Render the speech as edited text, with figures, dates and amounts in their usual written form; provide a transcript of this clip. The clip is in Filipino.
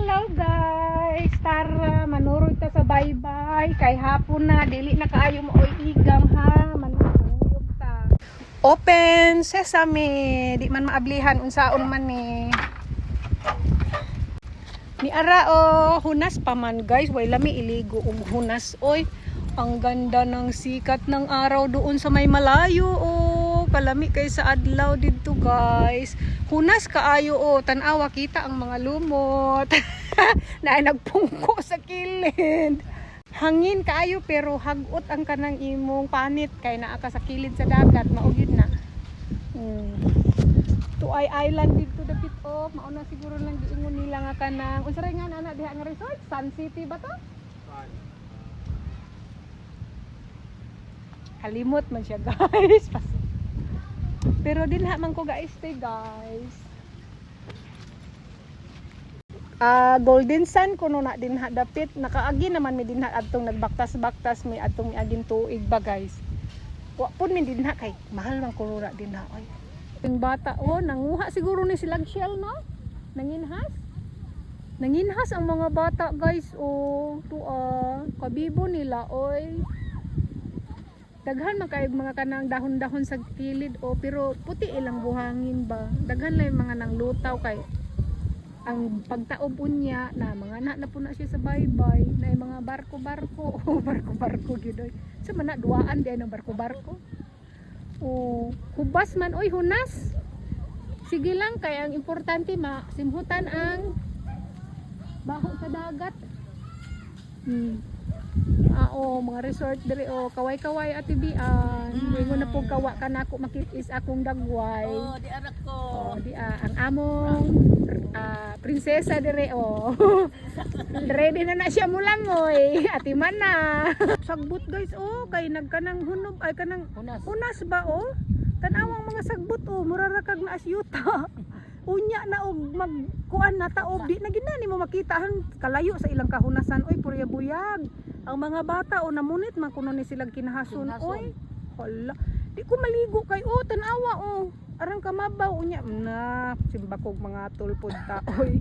Hello guys, tara manurog ta sa baybay kay hapon na dili na kaayo mo igang ha, manuyog ta. Open sesame, di man maablihan unsaon man ni ara hunas pa man guys, way lami iligo hunas oy. Ang ganda ng sikat ng araw doon sa may malayo kalami kay sa adlaw dito guys. Hunas kaayo tan-awa kita ang mga lumot na nagpungko sa kilid. Hangin kaayo pero hagot ang kanang imong panit kay naa ka sa kilid sa dagat, mao gyud na. Tuay Island dito dapit mao na siguro lang giingon nila nga kanang unsa ray nga ana diha nga resort, Sun City ba to? Kalimot man siya guys. Pero dinha man ko stay guys. Golden Sun kuno na dinha dapit. Nakaagi naman mi dinha adtong nagbaktas-baktas mi adtong miaging tuig ba guys. Wa pud mi dinha kay mahal man kuno na dinha oy. Yung bata nanguha siguro ni silang shell no? Nanginhas. Nanginhas ang mga bata guys kabibo nila oy. Daghan man kay mga kanang dahon-dahon sa kilid pero puti ilang buhangin ba. Daghan lang mga nang lutaw kay ang pagtaob unya na mga na po na siya sa baybay na mga barko-barko barko-barko gyud oy. Sa man na duaan di ang barko-barko. Hubas man oy hunas. Sige lang kay ang importante masimhutan ang baho sa dagat. Mga resort diri kaway-kaway at tibian. Ingon na po kawa kanako makit-is akong dagway. Di anak ko. Di ang among prinsesa diri Ready na siya mulangoy. Atiman na. Sagbot guys kay nagkanang hunob ay kanang hunas ba Tanawang mga sagbot mura ra kag na asyuta. Unya na magkuan na taob di na ginani mo makitahan kalayo sa ilang kahunasan purya buyag. Ang mga bata namunit man kuno ni silang kinahason oy. Hala, di ko maligo kay tanawa arang kamabaw unya na simbakog mga tulpod ta oy.